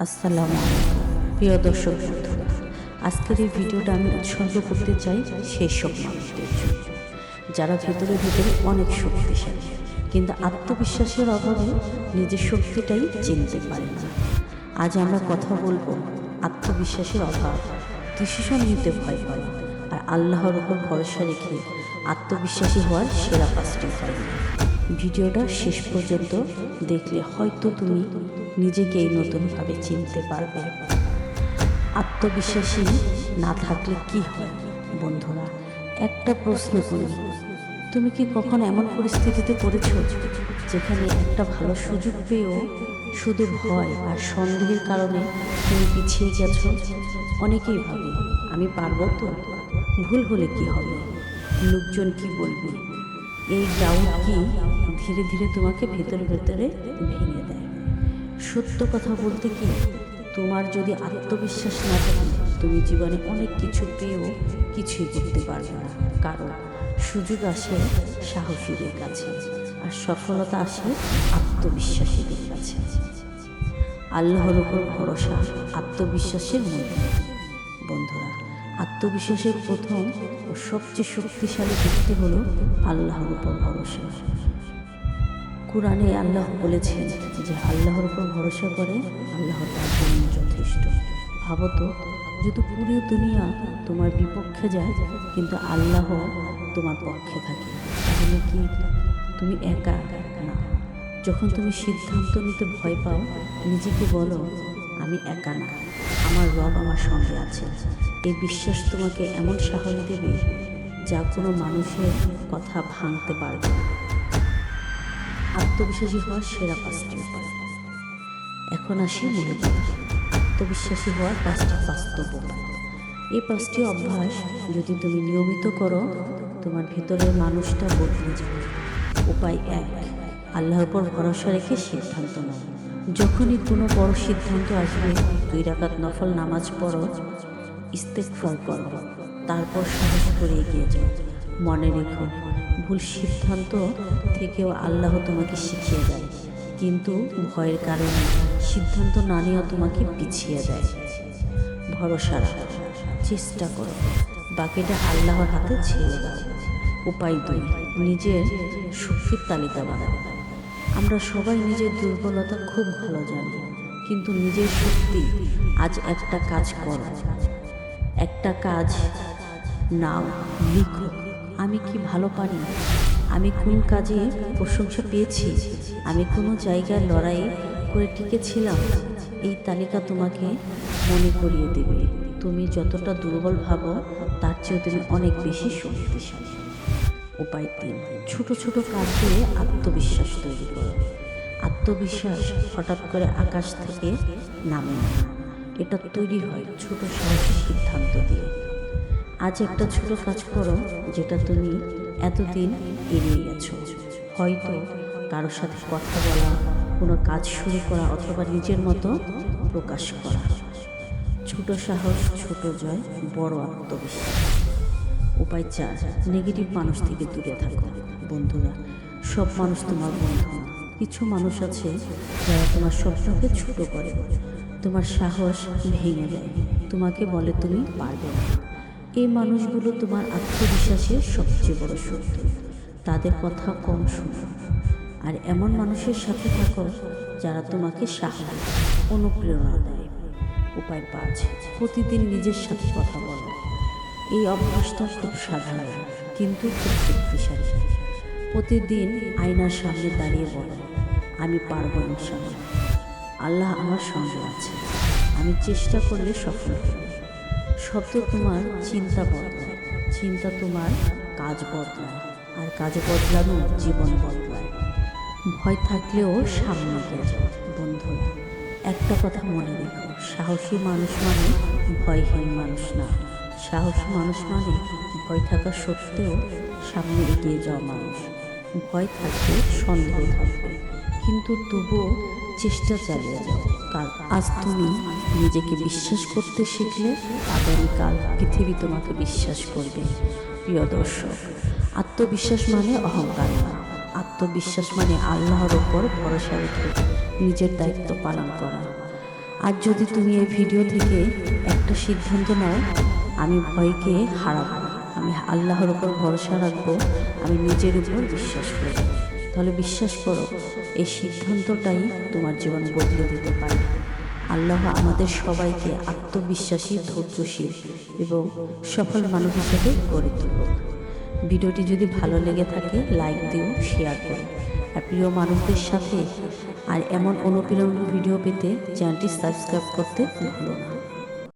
আসসালামু আলাইকুম প্রিয় দর্শক বন্ধুরা, আজকের এই ভিডিওটা আমি উৎসর্গ করতে চাই সেই সব মানুষদের জন্য যারা ভেতরে ভেতরে অনেক শক্তিশালী, কিন্তু আত্মবিশ্বাসের অভাবে নিজের শক্তিটাই চিনতে পারে না। আজ আমরা কথা বলবো আত্মবিশ্বাসের অভাব, ডিসিশন নিতে ভয় পাওয়া আর আল্লাহর উপর ভরসা রেখে আত্মবিশ্বাসী হওয়ার সেরা 5টি উপায়। ভিডিওটা শেষ পর্যন্ত দেখলে হয়তো তুমি নিজেকেই নতুনভাবে চিনতে পারবে। আত্মবিশ্বাসী না থাকলে কি হয় বন্ধুরা? একটা প্রশ্ন করি, তুমি কি কখনো এমন পরিস্থিতিতে পড়েছো যেখানে একটা ভালো সুযোগ পেয়েও শুধু ভয় আর সন্দেহের কারণে তুমি পিছিয়ে গেছো? অনেকেই ভাবে আমি পারবো তো, ভুল হলে কি হবে, লোকজন কি বলবে। এই ডাউট কি ধীরে ধীরে তোমাকে ভেতরে ভেতরে ভেঙে দেয়। সত্য কথা বলতে কি, তোমার যদি আত্মবিশ্বাস না থাকে তুমি জীবনে অনেক কিছু পেয়েও কিছুই করতে পারবে না। কারণ সুযোগ আসে সাহসীদের কাছে আর সফলতা আসে আত্মবিশ্বাসীদের কাছে। আল্লাহর উপর ভরসা আত্মবিশ্বাসের মধ্যে। বন্ধুরা, আত্মবিশ্বাসের প্রথম ও সবচেয়ে শক্তিশালী ভিত্তি হলো আল্লাহর উপর ভরসা। কুরআনে আল্লাহ বলেছেন যে আল্লাহর উপর ভরসা করে আল্লাহ তার জন্য যথেষ্ট। ভাবো তো, যদি পুরো দুনিয়া তোমার বিপক্ষে যায় কিন্তু আল্লাহ তোমার পক্ষে থাকে, তাহলে কি তুমি একা না? যখন তুমি সিদ্ধান্ত নিতে ভয় পাও, নিজেকে বলো আমি একা না, আমার রব আমার সঙ্গে আছে। এই বিশ্বাস তোমাকে এমন সাহস দেবে যা কোনো মানুষের কথা ভাঙতে পারবে না। আত্মবিশ্বাসী হওয়ার সেরা 5টি উপায়। এখন আসি মূল কথা, আত্মবিশ্বাসী হওয়ার 5টি বাস্তব উপায়। এই 5টি অভ্যাস যদি তুমি নিয়মিত করো, তোমার ভেতরের মানুষটা বদলে যাবে। উপায় 1, আল্লাহর উপর ভরসা রেখে সিদ্ধান্ত নাও। যখনই কোনো বড় সিদ্ধান্ত আসবে, 2 রাকাত নফল নামাজ পড়ো, ইস্তেগফার করো, তারপর সাহস করে এগিয়ে যাও। মনে রেখো, ভুল সিদ্ধান্ত থেকেও আল্লাহ তোমাকে শিখিয়ে দেয়, কিন্তু ভয়ের কারণে সিদ্ধান্ত না নেওয়া তোমাকে পিছিয়ে দেয়। ভরসা রাখো, চেষ্টা করো, বাকিটা আল্লাহর হাতে ছেড়ে দাও। উপায় 2, নিজের শক্তির তালিকা বানাও। আমরা সবাই নিজের দুর্বলতা খুব ভালো জানি, কিন্তু নিজের শক্তি। আজ একটা কাজ করো, একটা কাজ নাও, লিখো আমি কি ভালো পারি, আমি কোন কাজে প্রশংসা পেয়েছি, আমি কোনো জায়গায় লড়াই করে টিকেছিলাম। এই তালিকা তোমাকে মনে করিয়ে দেবে তুমি যতটা দুর্বল ভাবো তার চেয়েও তুমি অনেক বেশি শক্তিশালী। উপায় 3, ছোট ছোট কাজ দিয়ে আত্মবিশ্বাস তৈরি করো। আত্মবিশ্বাস হঠাৎ করে আকাশ থেকে নামে না, এটা তৈরি হয় ছোট সাহসী সিদ্ধান্ত দিয়ে। আজ একটা ছোট কাজ করো যেটা তুমি এতদিন এড়িয়ে গেছো। হয়তো কারোর সাথে কথা বলা, কোনো কাজ শুরু করা অথবা নিজের মতো প্রকাশ করা। ছোট সাহস, ছোট জয়, বড় আত্মবিশ্বাস। উপায় 4, নেগেটিভ মানুষ থেকে দূরে থাকো। বন্ধুরা, সব মানুষ তোমার বন্ধু না। কিছু মানুষ আছে যারা তোমার স্বপ্নকে ছোট করে, তোমার সাহস ভেঙে দেয়, তোমাকে বলে তুমি পারবে না। এই মানুষগুলো তোমার আত্মবিশ্বাসের সবচেয়ে বড় শত্রু। তাদের কথা কম শোনো, আর এমন মানুষের সাথে থাকো যারা তোমাকে সাহস, অনুপ্রেরণা দেয়। উপায় 5, প্রতিদিন নিজের সাথে কথা বলো। এই অভ্যাসটা খুব সাধারণ কিন্তু খুব শক্তিশালী। প্রতিদিন আয়নার সামনে দাঁড়িয়ে বলো আমি পারবো ইনশাআল্লাহ, আল্লাহ আমার সঙ্গে আছে, আমি চেষ্টা করলে সফল হব। শব্দ তোমার চিন্তা বদলায়, চিন্তা তোমার কাজ বদলায়, আর কাজ বদলানো জীবন বদলায়। ভয় থাকলেও সামনে এগিয়ে যাও। বন্ধুরা, একটা কথা মনে রেখো, সাহসী মানুষ মানে ভয়হীন মানুষ না। সাহসী মানুষ মানে ভয় থাকা সত্ত্বেও সামনে এগিয়ে যাওয়া মানুষ। ভয় থাকবে, সন্দেহ থাকবে, কিন্তু তবুও চেষ্টা চালিয়ে যাও। কারণ আজ তুমি নিজেকে বিশ্বাস করতে শিখলে আগামীকাল পৃথিবী তোমাকে বিশ্বাস করবে। প্রিয় দর্শক, আত্মবিশ্বাস মানে অহংকার না, আত্মবিশ্বাস মানে আল্লাহর ওপর ভরসা রেখে নিজের দায়িত্ব পালন করা। আর যদি তুমি এই ভিডিও থেকে একটা সিদ্ধান্ত নাও, আমি ভয়কে হারাবো, আমি আল্লাহর উপর ভরসা রাখবো, আমি নিজের উপর বিশ্বাস করব, তাহলে বিশ্বাস করো এই সিদ্ধান্তটাই তোমার জীবন বদলে দিতে পারে। আল্লাহ আমাদের সবাইকে আত্মবিশ্বাসী, ধৈর্যশীল এবং সফল মানুষ হিসেবে গড়ে তুলুক। ভিডিওটি যদি ভালো লেগে থাকে লাইক দিও, শেয়ার করো, আর প্রিয় মানুষদের সাথে। আর এমন অনুপ্রেরণামূলক ভিডিও পেতে চ্যানেলটি সাবস্ক্রাইব করতে ভুলো না।